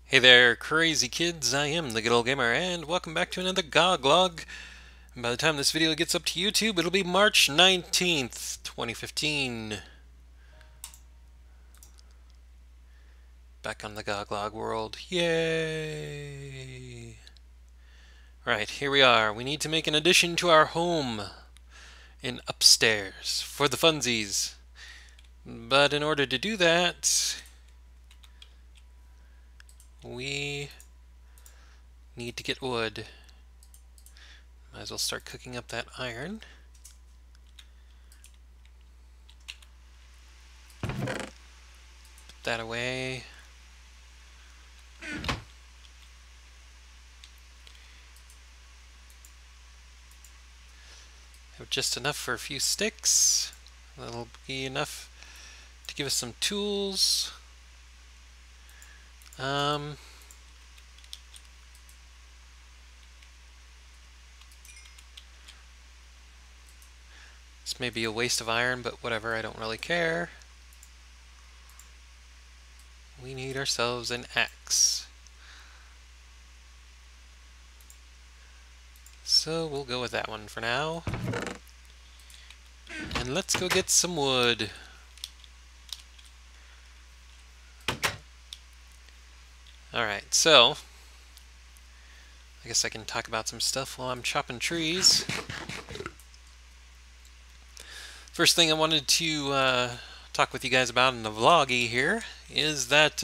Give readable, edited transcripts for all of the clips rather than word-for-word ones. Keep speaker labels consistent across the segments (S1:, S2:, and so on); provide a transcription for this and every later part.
S1: Hey there, crazy kids, I am the GoodOldGamer, and welcome back to another GOG log. And by the time this video gets up to YouTube, it'll be March 19th, 2015. Back on the GOG log world. Yay! Right, here we are. We need to make an addition to our home in upstairs for the funsies. But in order to do that, we need to get wood. Might as well start cooking up that iron. Put that away. Have just enough for a few sticks. That'll be enough to give us some tools. This may be a waste of iron, but whatever, I don't really care. We need ourselves an axe. So we'll go with that one for now. And let's go get some wood. Alright, so I guess I can talk about some stuff while I'm chopping trees. First thing I wanted to talk with you guys about in the vloggy here is that,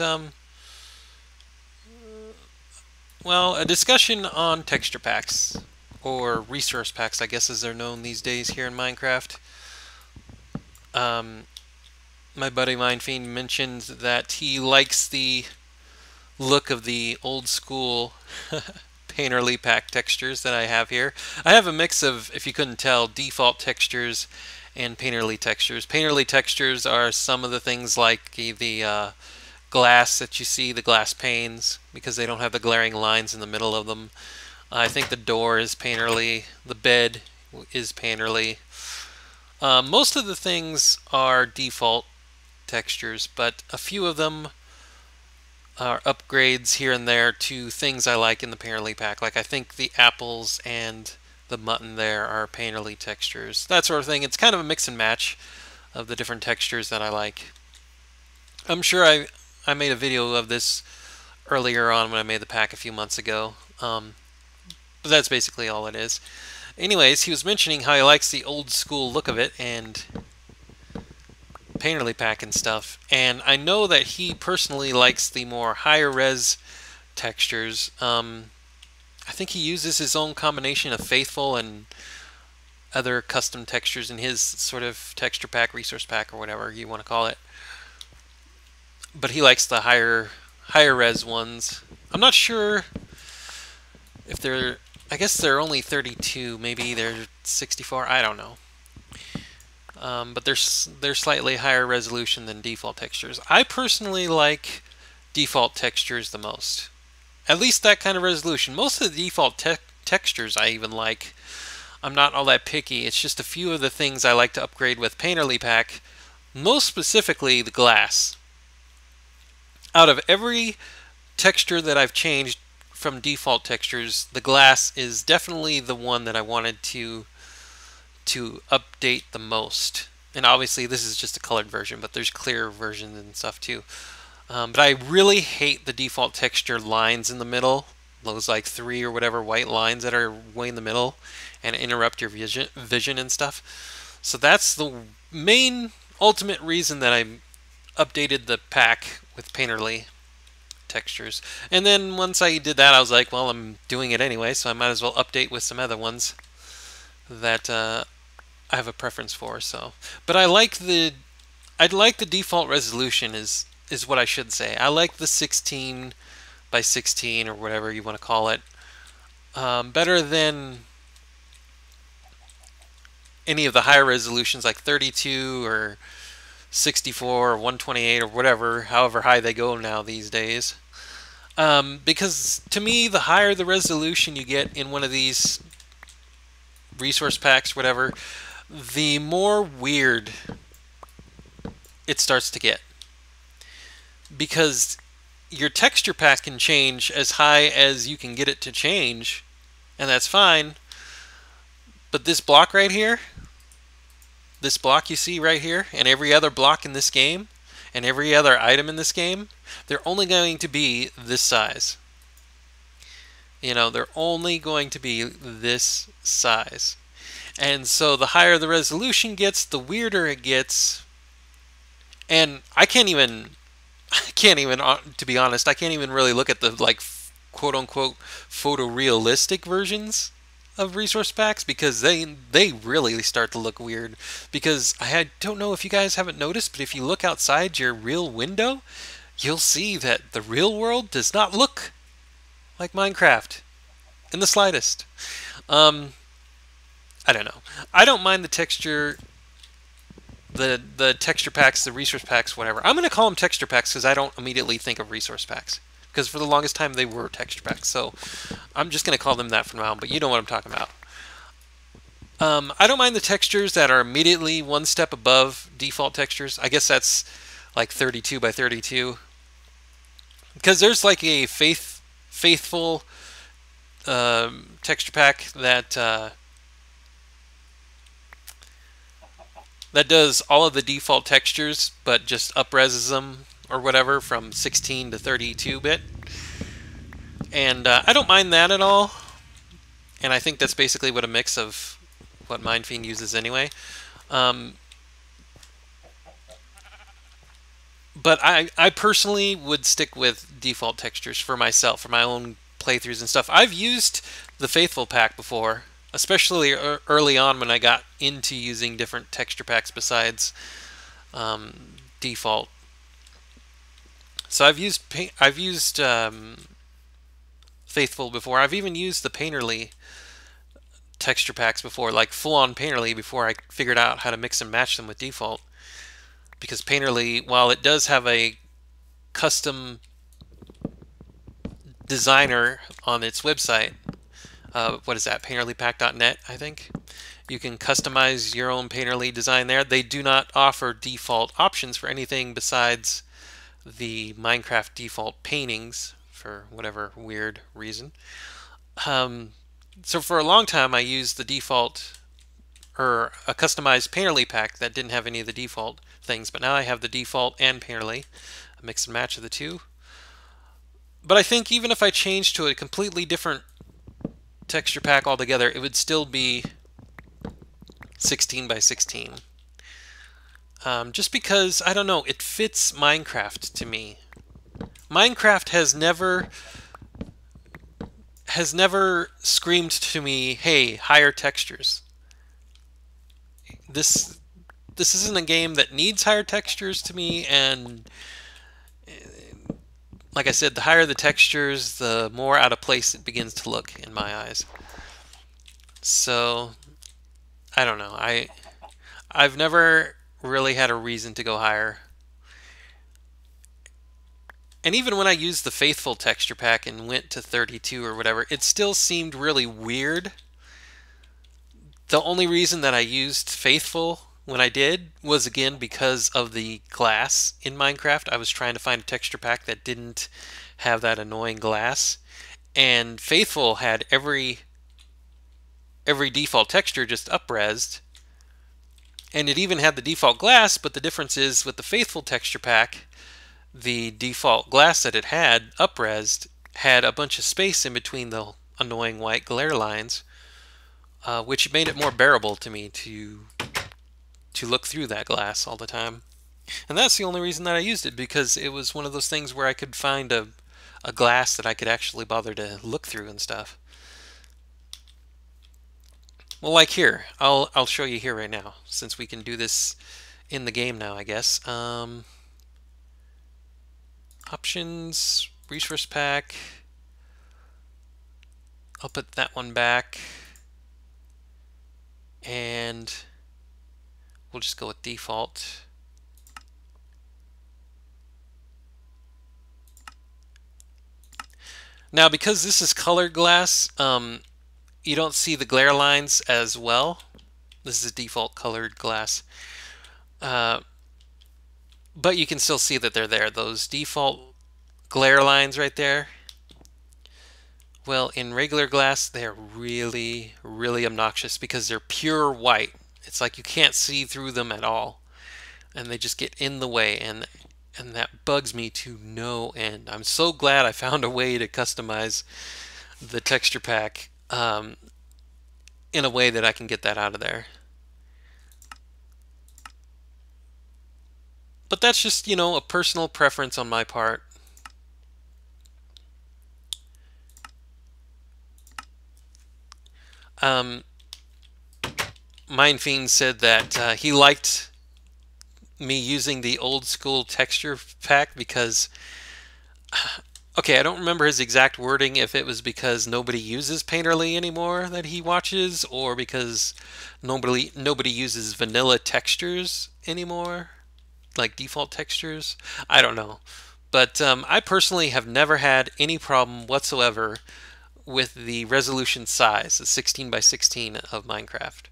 S1: well, a discussion on texture packs, or resource packs, I guess as they're known these days here in Minecraft. My buddy Mindfiend mentioned that he likes the look of the old school painterly pack textures that I have here. I have a mix of, if you couldn't tell, default textures and painterly textures. Painterly textures are some of the things like the glass that you see, the glass panes, because they don't have the glaring lines in the middle of them. I think the door is painterly, the bed is painterly. Most of the things are default textures, but a few of them are upgrades here and there to things I like in the painterly pack. Like I think the apples and the mutton there are painterly textures, that sort of thing. It's kind of a mix and match of the different textures that I like. I'm sure I made a video of this earlier on when I made the pack a few months ago, but that's basically all it is. Anyways, he was mentioning how he likes the old school look of it and painterly pack and stuff, and I know that he personally likes the more higher res textures. I think he uses his own combination of Faithful and other custom textures in his sort of texture pack, resource pack, or whatever you want to call it. But he likes the higher res ones. I'm not sure if they're, I guess they're only 32, maybe they're 64, I don't know. But they're slightly higher resolution than default textures. I personally like default textures the most. At least that kind of resolution. Most of the default textures I even like. I'm not all that picky. It's just a few of the things I like to upgrade with painterly pack. Most specifically, the glass. Out of every texture that I've changed from default textures, the glass is definitely the one that I wanted to update the most. And obviously this is just a colored version, but there's clear versions and stuff too. But I really hate the default texture lines in the middle, those like 3 or whatever white lines that are way in the middle and interrupt your vision and stuff. So that's the main ultimate reason that I updated the pack with painterly textures. And then once I did that, I was like, well, I'm doing it anyway, so I might as well update with some other ones that I have a preference for. So, but I like the default resolution is what I should say. I like the 16 by 16 or whatever you want to call it better than any of the higher resolutions like 32 or 64 or 128 or whatever, however high they go now these days. Because to me, the higher the resolution you get in one of these resource packs, whatever, the more weird it starts to get. Because your texture pack can change as high as you can get it to change, and that's fine. But this block right here, this block you see right here, and every other block in this game, and every other item in this game, they're only going to be this size. You know, they're only going to be this size. And so the higher the resolution gets, the weirder it gets. And I can't even, to be honest, I can't even really look at the, like, quote unquote photorealistic versions of resource packs, because they really start to look weird. Because I don't know if you guys haven't noticed, but if you look outside your real window, you'll see that the real world does not look like Minecraft in the slightest. I don't know. I don't mind the texture, the texture packs, the resource packs, whatever. I'm going to call them texture packs because I don't immediately think of resource packs. Because for the longest time they were texture packs. So I'm just going to call them that for now, but you know what I'm talking about. I don't mind the textures that are immediately one step above default textures. I guess that's like 32 by 32. Because there's like a faithful texture pack that that does all of the default textures, but just upreses them or whatever from 16 to 32-bit. And I don't mind that at all. And I think that's basically what a mix of what Mindfiend uses anyway. But I personally would stick with default textures for myself, for my own playthroughs and stuff. I've used the Faithful pack before, especially early on when I got into using different texture packs besides default. So I've used Faithful before. I've even used the Painterly texture packs before, like full-on Painterly, before I figured out how to mix and match them with default. Because Painterly, while it does have a custom designer on its website, what is that, painterlypack.net, I think? You can customize your own Painterly design there. They do not offer default options for anything besides the Minecraft default paintings for whatever weird reason. So for a long time I used the default, or a customized Painterly pack that didn't have any of the default things, but now I have the default and Painterly, a mix and match of the two. But I think even if I changed to a completely different texture pack altogether, it would still be 16 by 16. Just because, I don't know, it fits Minecraft to me. Minecraft has never screamed to me, hey, higher textures. This isn't a game that needs higher textures to me, and like I said, the higher the textures, the more out of place it begins to look in my eyes. So, I don't know. I've never really had a reason to go higher. And even when I used the Faithful texture pack and went to 32 or whatever, it still seemed really weird. The only reason that I used Faithful when I did was, again, because of the glass in Minecraft. I was trying to find a texture pack that didn't have that annoying glass. And Faithful had every default texture just up-resed. And it even had the default glass, but the difference is with the Faithful texture pack, the default glass that it had, up-resed, had a bunch of space in between the annoying white glare lines, which made it more bearable to me to look through that glass all the time. And that's the only reason that I used it, because it was one of those things where I could find a glass that I could actually bother to look through and stuff. Well, like here, I'll show you here right now, since we can do this in the game now, I guess. Options, resource pack. I'll put that one back, and we'll just go with default. Now, because this is colored glass, you don't see the glare lines as well. This is default colored glass. But you can still see that they're there. Those default glare lines right there. Well, in regular glass, they're really, really obnoxious because they're pure white. It's like you can't see through them at all, and they just get in the way, and that bugs me to no end. I'm so glad I found a way to customize the texture pack in a way that I can get that out of there. But that's just, you know, a personal preference on my part. Mindfiend said that he liked me using the old school texture pack because, okay, I don't remember his exact wording, if it was because nobody uses Painterly anymore that he watches, or because nobody uses vanilla textures anymore, like default textures. I don't know. But I personally have never had any problem whatsoever with the resolution size, the 16 by 16 of Minecraft.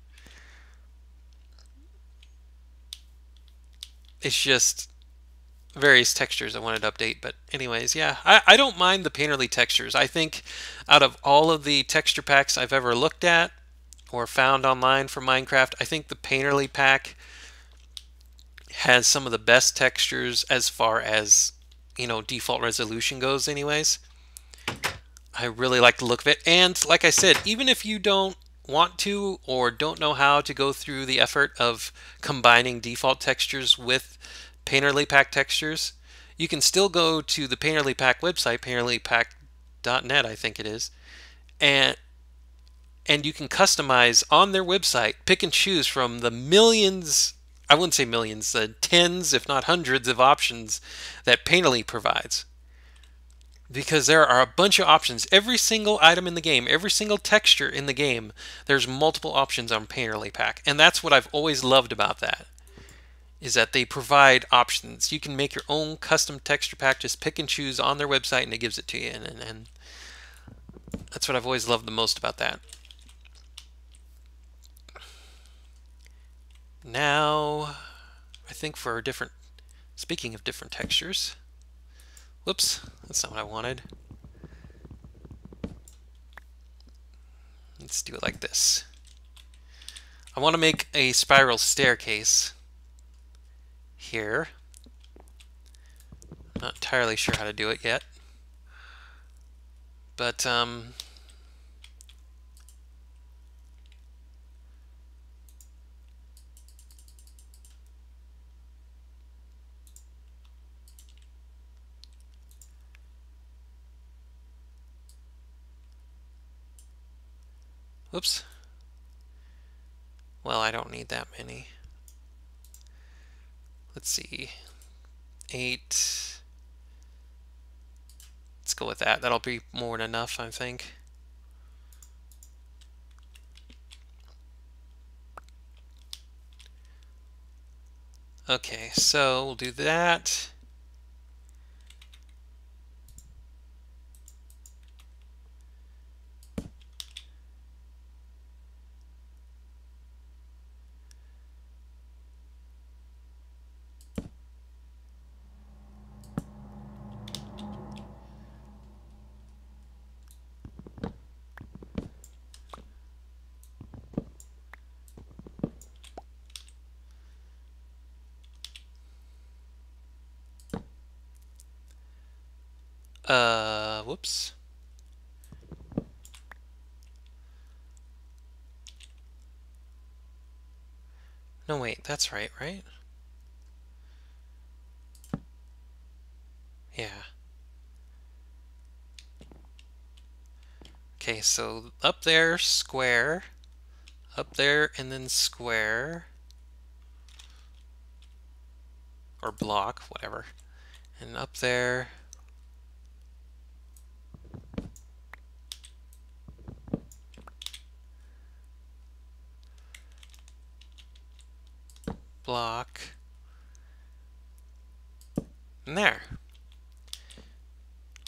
S1: It's just various textures I wanted to update. But anyways, yeah, I don't mind the Painterly textures. I think out of all of the texture packs I've ever looked at or found online for Minecraft, I think the Painterly pack has some of the best textures as far as, you know, default resolution goes anyways. I really like the look of it. And like I said, even if you don't want to or don't know how to go through the effort of combining default textures with Painterly Pack textures, you can still go to the Painterly Pack website, painterlypack.net, I think it is, and you can customize on their website, pick and choose from the millions, I wouldn't say millions, the tens if not hundreds of options that Painterly provides. Because there are a bunch of options. Every single item in the game, every single texture in the game, there's multiple options on Painterly Pack. And that's what I've always loved about that, is that they provide options. You can make your own custom texture pack, just pick and choose on their website, and it gives it to you. And that's what I've always loved the most about that. Now, I think for a different, speaking of different textures, whoops, that's not what I wanted. Let's do it like this. I want to make a spiral staircase here. I'm not entirely sure how to do it yet. But, whoops. Well, I don't need that many. Let's see. 8. Let's go with that. That'll be more than enough, I think. Okay, so we'll do that. Whoops. No, wait, that's right? Yeah. Okay, so up there, square. Up there, and then square. Or block, whatever. And up there. Block. And there.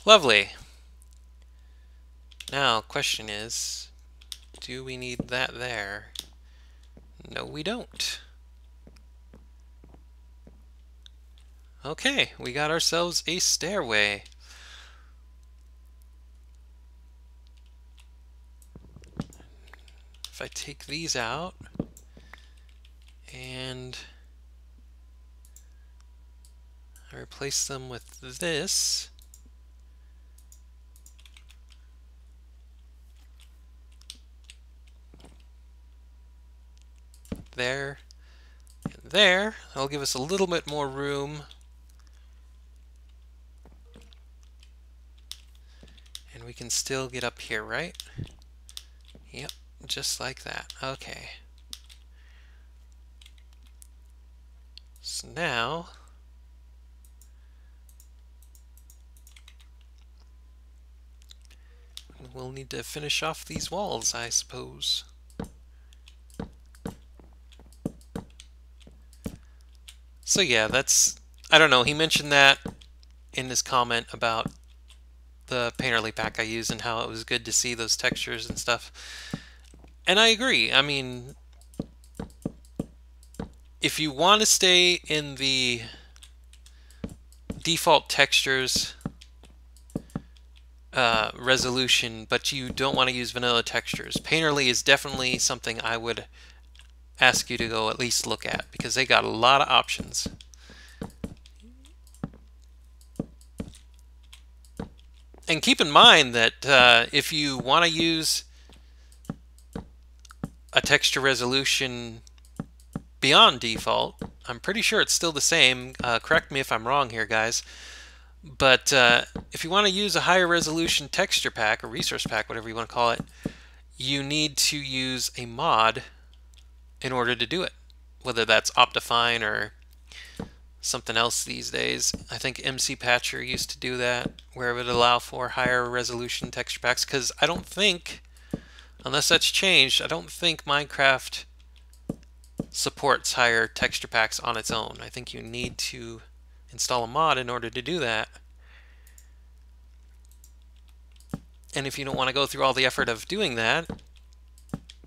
S1: Lovely. Now, question is, do we need that there? No, we don't. Okay, we got ourselves a stairway. if I take these out and I replace them with this, there, and there, that'll give us a little bit more room. And we can still get up here, right? Yep, just like that. Okay. So now we'll need to finish off these walls, I suppose. So yeah, that's, I don't know, he mentioned that in his comment about the Painterly pack I use and how it was good to see those textures and stuff. And I agree. I mean, if you want to stay in the default textures resolution, but you don't want to use vanilla textures, Painterly is definitely something I would ask you to go at least look at, because they got a lot of options. And keep in mind that if you want to use a texture resolution beyond default, I'm pretty sure it's still the same. Correct me if I'm wrong here, guys. But if you want to use a higher resolution texture pack or resource pack, whatever you want to call it, you need to use a mod in order to do it. Whether that's Optifine or something else these days. I think MC Patcher used to do that, where it would allow for higher resolution texture packs, because I don't think, unless that's changed, I don't think Minecraft supports higher texture packs on its own. I think you need to install a mod in order to do that. And if you don't want to go through all the effort of doing that,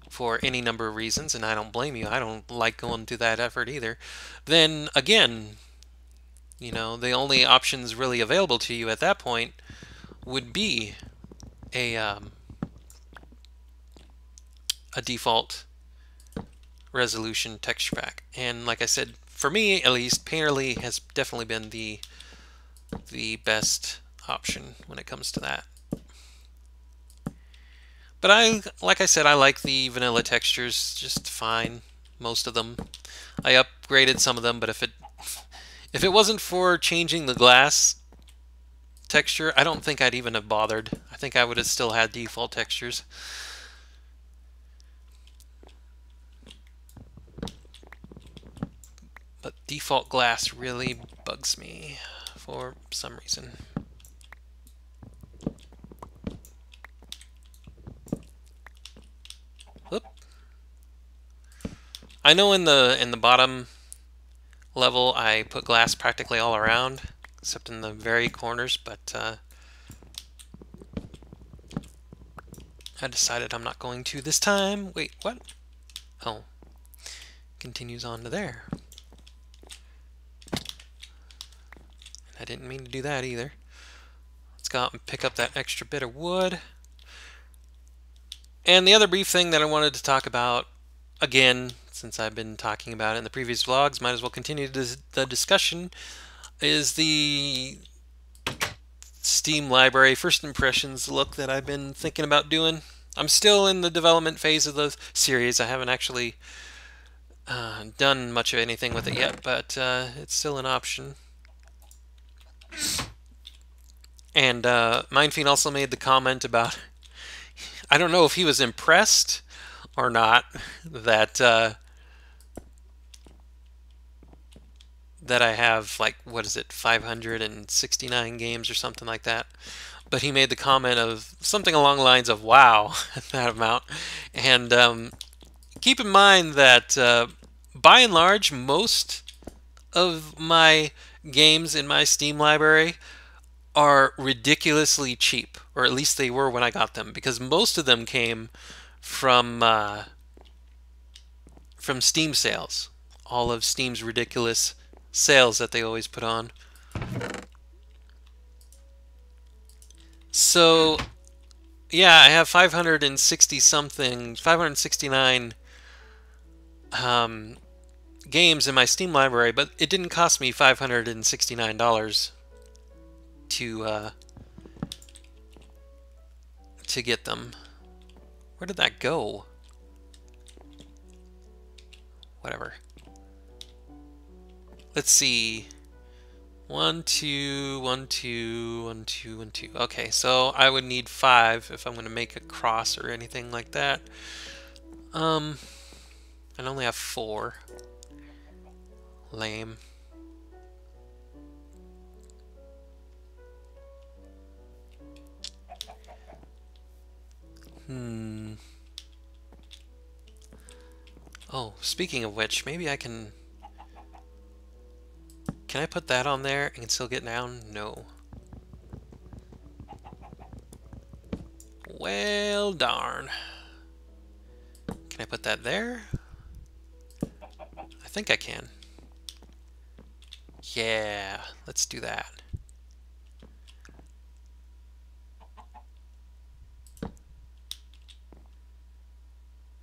S1: for any number of reasons, and I don't blame you, I don't like going through that effort either, then again, you know, the only options really available to you at that point would be a default resolution texture pack. And like I said, for me at least, Painterly has definitely been the best option when it comes to that. But like I said, I like the vanilla textures just fine, most of them. I upgraded some of them, but if it wasn't for changing the glass texture, I don't think I'd even have bothered. I think I would have still had default textures. But default glass really bugs me for some reason. Whoop. I know in the bottom level I put glass practically all around, except in the very corners, but I decided I'm not going to this time. Wait, what? Oh, continues on to there. I didn't mean to do that either. Let's go out and pick up that extra bit of wood. And the other brief thing that I wanted to talk about, again, since I've been talking about it in the previous vlogs, might as well continue the discussion, is the Steam library first impressions look that I've been thinking about doing. I'm still in the development phase of the series. I haven't actually done much of anything with it yet, but it's still an option. And Mindfiend also made the comment about, I don't know if he was impressed or not that that I have, like, what is it, 569 games or something like that. But he made the comment of something along the lines of, wow, that amount. And keep in mind that by and large, most of my games in my Steam library are ridiculously cheap, or at least they were when I got them, because most of them came from Steam sales. All of Steam's ridiculous sales that they always put on. So Yeah, I have 560 something, 569 um, games in my Steam library, but it didn't cost me $569 to to get them. Where did that go? Whatever. Let's see. 1, 2, 1, 2, 1, 2, 1, 2. Okay, so I would need 5 if I'm going to make a cross or anything like that. I only have 4. Lame. Oh, speaking of which, maybe I can... Can I put that on there and still get down? No. Well, darn. Can I put that there? I think I can. Yeah, let's do that.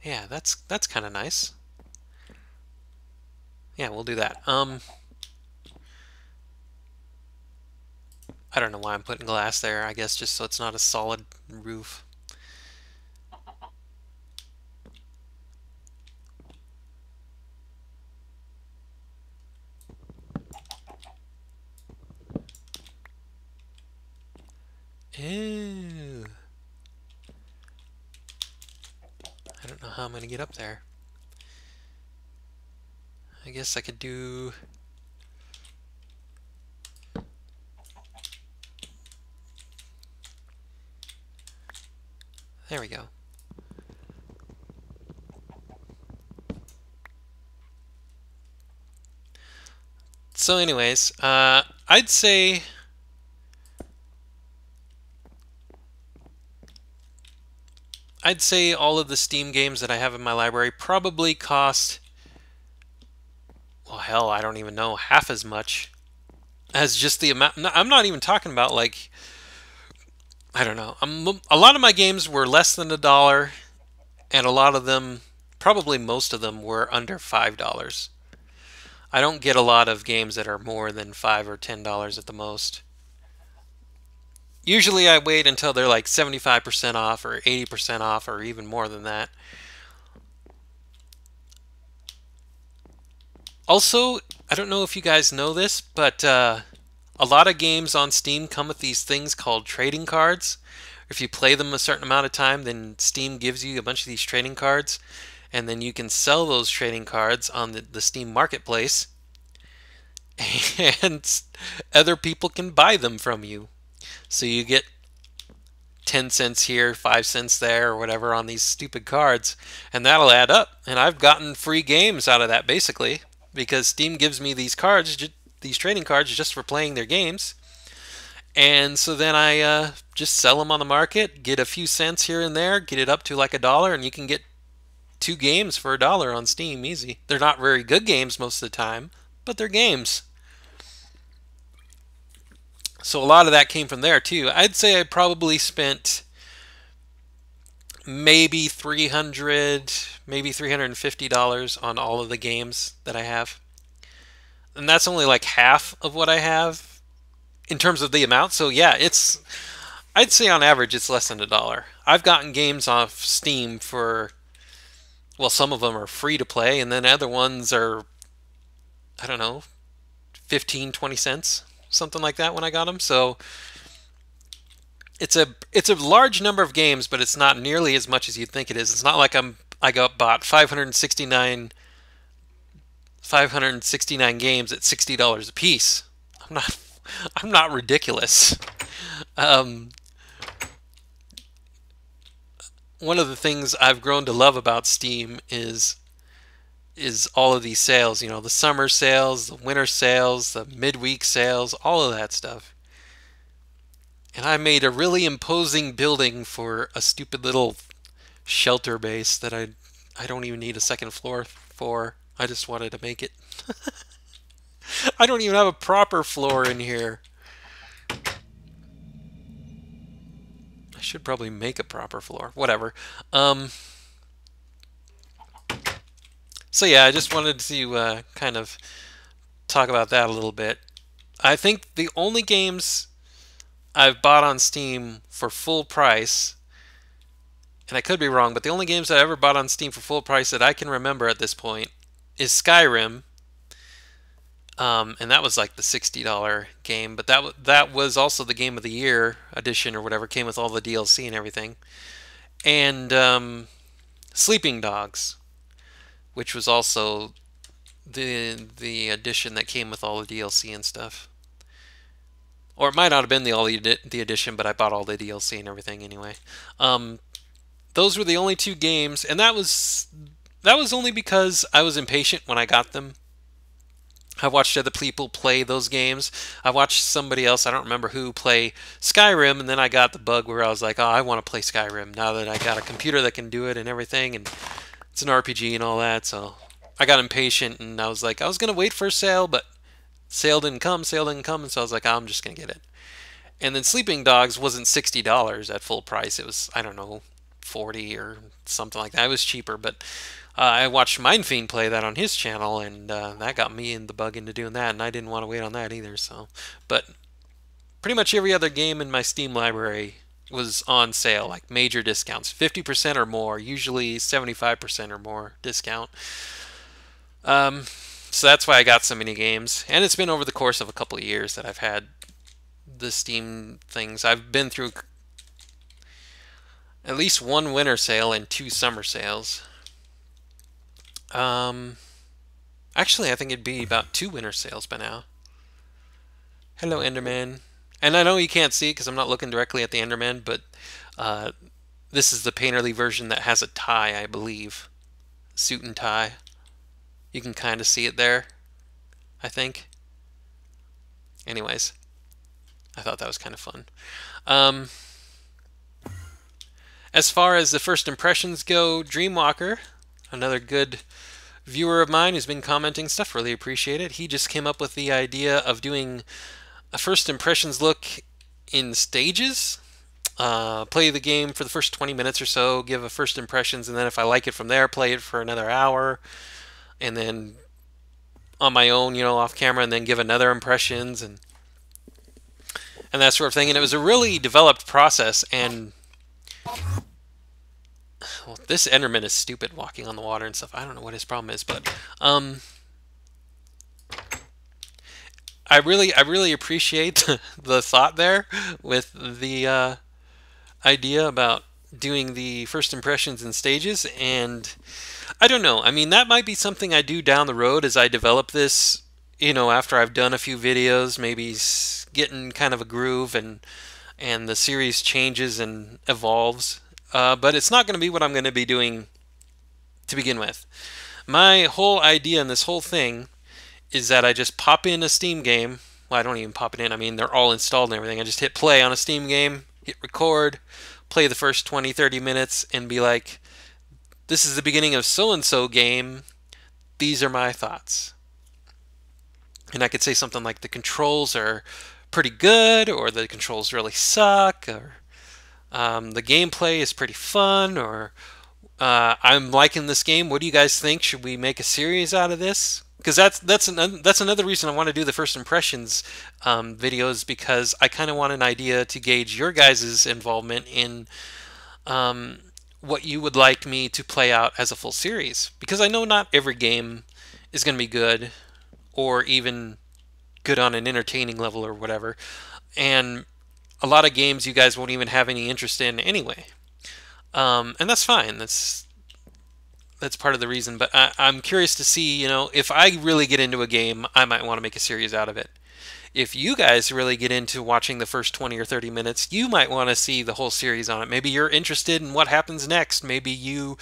S1: Yeah, that's kind of nice. Yeah, we'll do that. I don't know why I'm putting glass there. I guess just so it's not a solid roof. Ew. I don't know how I'm going to get up there. I guess I could do... There we go. So anyways, I'd say all of the Steam games that I have in my library probably cost, well, hell, I don't even know, half as much as just the amount. I'm not even talking about, like, I don't know. A lot of my games were less than $1, and a lot of them, probably most of them, were under $5. I don't get a lot of games that are more than $5 or $10 at the most. Usually I wait until they're like 75% off or 80% off or even more than that. Also, I don't know if you guys know this, but a lot of games on Steam come with these things called trading cards. If you play them a certain amount of time, then Steam gives you a bunch of these trading cards, and then you can sell those trading cards on the Steam marketplace, and other people can buy them from you. So you get 10 cents here, 5 cents there, or whatever on these stupid cards, and that'll add up. And I've gotten free games out of that, basically, because Steam gives me these cards, these trading cards, just for playing their games. And so then I just sell them on the market, get a few cents here and there, get it up to like $1, and you can get 2 games for $1 on Steam, easy. They're not very good games most of the time, but they're games. So a lot of that came from there too. I'd say I probably spent maybe maybe $350 on all of the games that I have. And that's only like half of what I have in terms of the amount. So yeah, I'd say on average it's less than $1. I've gotten games off Steam for, well, some of them are free to play, and then other ones are, I don't know, 15, 20 cents, something like that when I got them. So it's a large number of games, but it's not nearly as much as you'd think it is. It's not like I bought 569 games at $60 a piece. I'm not ridiculous. One of the things I've grown to love about Steam is all of these sales, you know, the summer sales, the winter sales, the midweek sales, all of that stuff. And I made a really imposing building for a stupid little shelter base that I don't even need a second floor for. I just wanted to make it. I don't even have a proper floor in here. I should probably make a proper floor. Whatever. Um, so yeah, I just wanted to kind of talk about that a little bit. I think the only games I've bought on Steam for full price, and I could be wrong, but the only games I ever bought on Steam for full price that I can remember at this point is Skyrim, and that was like the $60 game. But that was also the Game of the Year edition or whatever, came with all the DLC and everything. And Sleeping Dogs, which was also the edition that came with all the DLC and stuff. Or it might not have been the edition, but I bought all the DLC and everything anyway. Those were the only two games, and that was only because I was impatient when I got them. I watched other people play those games. I watched somebody else, I don't remember who, play Skyrim, and then I got the bug where I was like, oh, I want to play Skyrim now that I got a computer that can do it and everything, and it's an RPG and all that, so I got impatient, and I was like, I was going to wait for a sale, but sale didn't come, and so I was like, oh, I'm just going to get it. And then Sleeping Dogs wasn't $60 at full price. It was, I don't know, 40 or something like that. It was cheaper, but I watched Mindfiend play that on his channel, and that got me in the bug into doing that, and I didn't want to wait on that either. So, but pretty much every other game in my Steam library was on sale, like major discounts, 50% or more, usually 75% or more discount. So that's why I got so many games, and it's been over the course of a couple of years that I've had the Steam things. I've been through at least one winter sale and two summer sales. Actually, I think it'd be about two winter sales by now. Hello, Enderman. And I know you can't see it because I'm not looking directly at the Enderman, but this is the painterly version that has a tie, I believe. Suit and tie. You can kind of see it there, I think. Anyways, I thought that was kind of fun. As far as the first impressions go, Dreamwalker, another good viewer of mine who's been commenting stuff, really appreciate it. He just came up with the idea of doing a first impressions look in stages. Play the game for the first 20 minutes or so, give a first impressions, and then if I like it from there, play it for another hour, and then on my own, off camera, and then give another impressions and that sort of thing. And it was a really developed process, and well, this Enderman is stupid walking on the water and stuff. I don't know what his problem is, but I really appreciate the thought there with the idea about doing the first impressions in stages. And I don't know, I mean, that might be something I do down the road as I develop this, after I've done a few videos, maybe getting kind of a groove and the series changes and evolves. But it's not going to be what I'm going to be doing to begin with. My whole idea in this whole thing is that I just pop in a Steam game. Well, I don't even pop it in. I mean, they're all installed and everything. I just hit play on a Steam game, hit record, play the first 20, 30 minutes, and be like, this is the beginning of so-and-so game. These are my thoughts. And I could say something like, the controls are pretty good, or the controls really suck, or the gameplay is pretty fun, or I'm liking this game. What do you guys think? Should we make a series out of this? Because that's another reason I want to do the first impressions videos, because I kind of want an idea to gauge your guys' involvement in what you would like me to play out as a full series. Because I know not every game is going to be good, or even good on an entertaining level or whatever. And a lot of games you guys won't even have any interest in anyway. And that's fine. That's part of the reason. But I'm curious to see, if I really get into a game, I might want to make a series out of it. If you guys really get into watching the first 20 or 30 minutes, you might want to see the whole series on it. Maybe you're interested in what happens next. Maybe you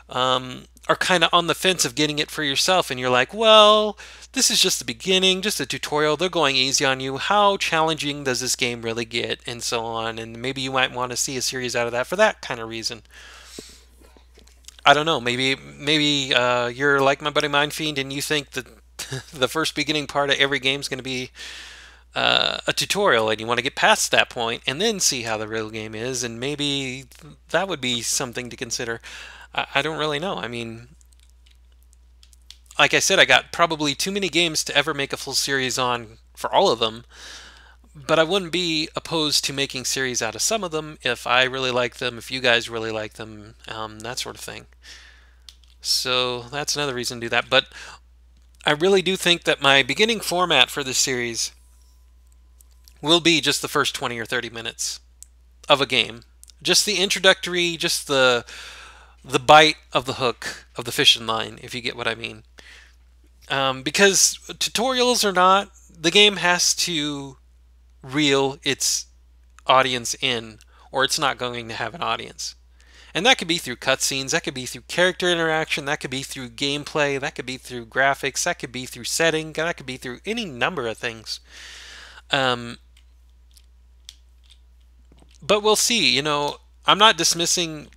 S1: are kind of on the fence of getting it for yourself, and you're like, well, this is just the beginning, just a tutorial. They're going easy on you. How challenging does this game really get? And so on. And maybe you might want to see a series out of that for that kind of reason. I don't know. Maybe you're like my buddy Mindfiend, and you think that the first beginning part of every game is going to be a tutorial and you want to get past that point and then see how the real game is, and maybe that would be something to consider. I don't really know. I mean, like I said, I got probably too many games to ever make a full series on for all of them, but I wouldn't be opposed to making series out of some of them if I really like them, if you guys really like them, that sort of thing. So that's another reason to do that. But I really do think that my beginning format for this series will be just the first 20 or 30 minutes of a game. Just the introductory, just the bite of the hook of the fishing line, if you get what I mean. Because tutorials or not, the game has to reel its audience in, or it's not going to have an audience. And that could be through cutscenes, that could be through character interaction, that could be through gameplay, that could be through graphics, that could be through setting, that could be through any number of things. But we'll see. You know, I'm not dismissing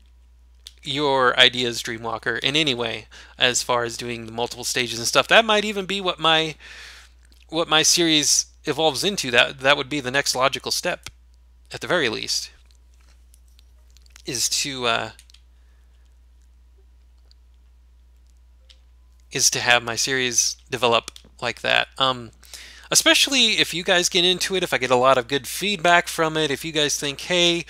S1: your ideas, Dreamwalker, in any way as far as doing the multiple stages and stuff. That might even be what my series evolves into. That would be the next logical step, at the very least, is to have my series develop like that. Especially if you guys get into it, if I get a lot of good feedback from it, if you guys think, hey,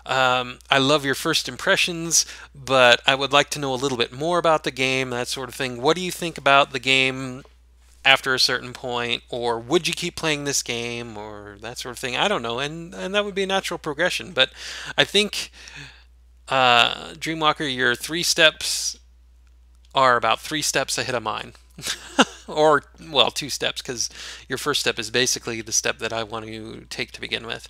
S1: I love your first impressions, but I would like to know a little bit more about the game, that sort of thing. What do you think about the game after a certain point? Or would you keep playing this game? Or that sort of thing. I don't know. And that would be a natural progression. But I think, Dreamwalker, your 3 steps are about 3 steps ahead of mine. Or, well, 2 steps, because your first step is basically the step that I want to take to begin with.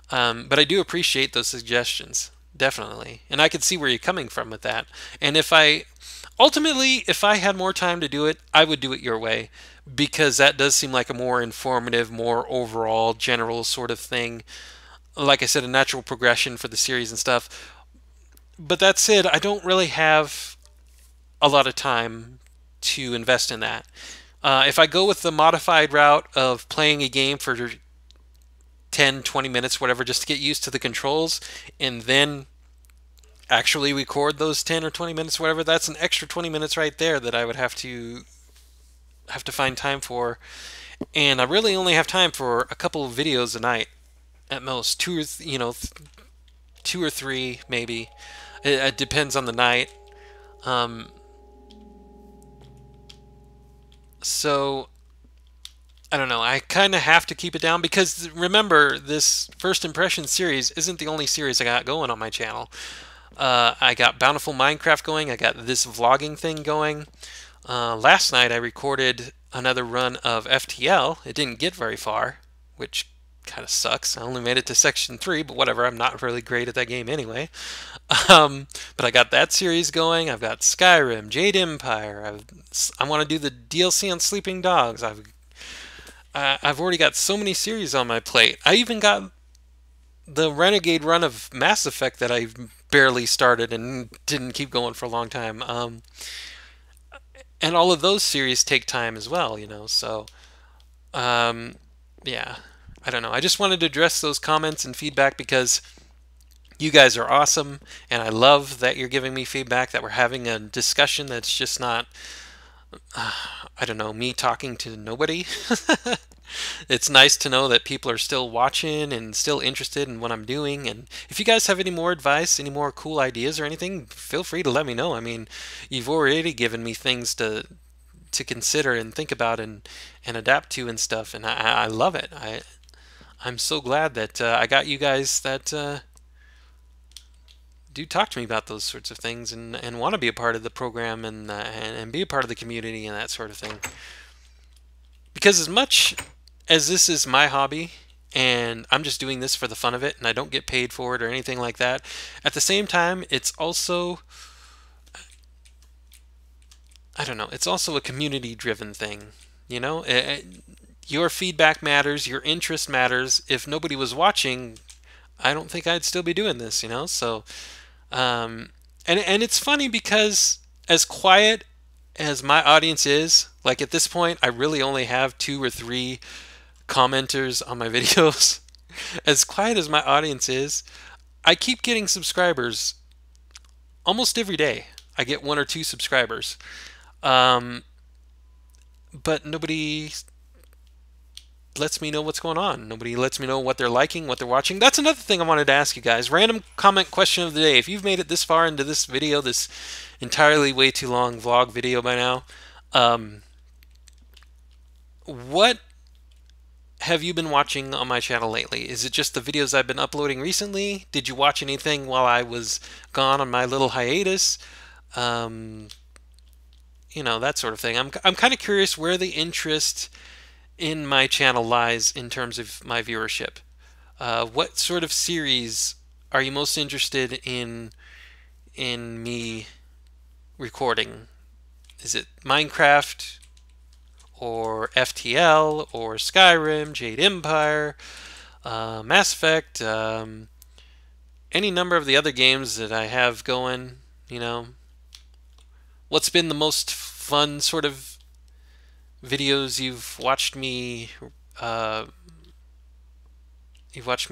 S1: But I do appreciate those suggestions, definitely. And I could see where you're coming from with that. And ultimately, if I had more time to do it, I would do it your way, because that does seem like a more informative, more overall, general sort of thing. Like I said, a natural progression for the series and stuff. But that said, I don't really have a lot of time to invest in that. If I go with the modified route of playing a game for 10, 20 minutes, whatever, just to get used to the controls, and then actually record those 10 or 20 minutes, whatever, that's an extra 20 minutes right there that I would have to find time for. And I really only have time for a couple of videos a night at most, 2 or 3 maybe. It depends on the night. So I don't know. I kind of have to keep it down, because remember, this first impression series isn't the only series I got going on my channel. I got Bountiful Minecraft going. I got this vlogging thing going. Last night I recorded another run of FTL. It didn't get very far, which kind of sucks. I only made it to section 3, but whatever. I'm not really great at that game anyway. But I got that series going. I've got Skyrim, Jade Empire. I want to do the DLC on Sleeping Dogs. I've already got so many series on my plate. I even got the Renegade run of Mass Effect that I barely started and didn't keep going for a long time. And all of those series take time as well, so yeah, I don't know. I just wanted to address those comments and feedback, because you guys are awesome, and I love that you're giving me feedback, that we're having a discussion that's just not, I don't know, me talking to nobody. It's nice to know that people are still watching and still interested in what I'm doing. And if you guys have any more advice, any more cool ideas or anything, feel free to let me know. I mean, you've already given me things to consider and think about and adapt to and stuff, and I love it. I'm so glad that I got you guys that do talk to me about those sorts of things and want to be a part of the program and be a part of the community and that sort of thing. Because as much as this is my hobby and I'm just doing this for the fun of it and I don't get paid for it or anything like that, at the same time, it's also, I don't know, it's also a community-driven thing. Your feedback matters, your interest matters. If nobody was watching, I don't think I'd still be doing this, So, and it's funny, because as quiet as my audience is, like at this point, I really only have 2 or 3 commenters on my videos. As quiet as my audience is, I keep getting subscribers almost every day. I get 1 or 2 subscribers. Um, but nobody lets me know what's going on. Nobody lets me know what they're liking, what they're watching. That's another thing I wanted to ask you guys. Random comment question of the day. If you've made it this far into this video, this entirely way too long vlog video by now, what have you been watching on my channel lately? Is it just the videos I've been uploading recently? Did you watch anything while I was gone on my little hiatus? Um, that sort of thing. I'm kind of curious where the interest in my channel lies in terms of my viewership. What sort of series are you most interested in me recording? Is it Minecraft or FTL or Skyrim, Jade Empire, Mass Effect, any number of the other games that I have going? What's been the most fun sort of videos uh, you've watched me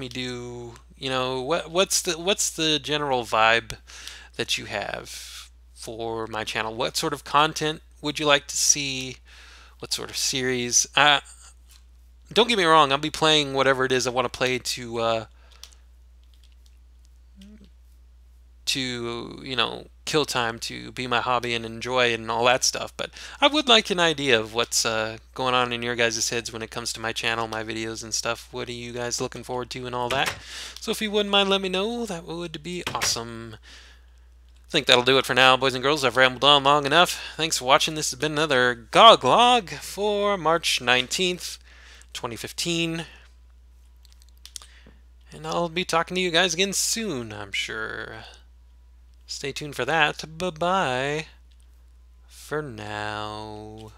S1: do? What's the general vibe that you have for my channel? What sort of content would you like to see? What sort of series? Don't get me wrong, I'll be playing whatever it is I want to play to kill time, to be my hobby and enjoy and all that stuff. But I would like an idea of what's going on in your guys' heads when it comes to my channel, my videos and stuff. What are you guys looking forward to and all that? So if you wouldn't mind, let me know. That would be awesome. I think that'll do it for now, boys and girls. I've rambled on long enough. Thanks for watching. This has been another GOG log for March 19th, 2015. And I'll be talking to you guys again soon, I'm sure. Stay tuned for that. Bye-bye for now.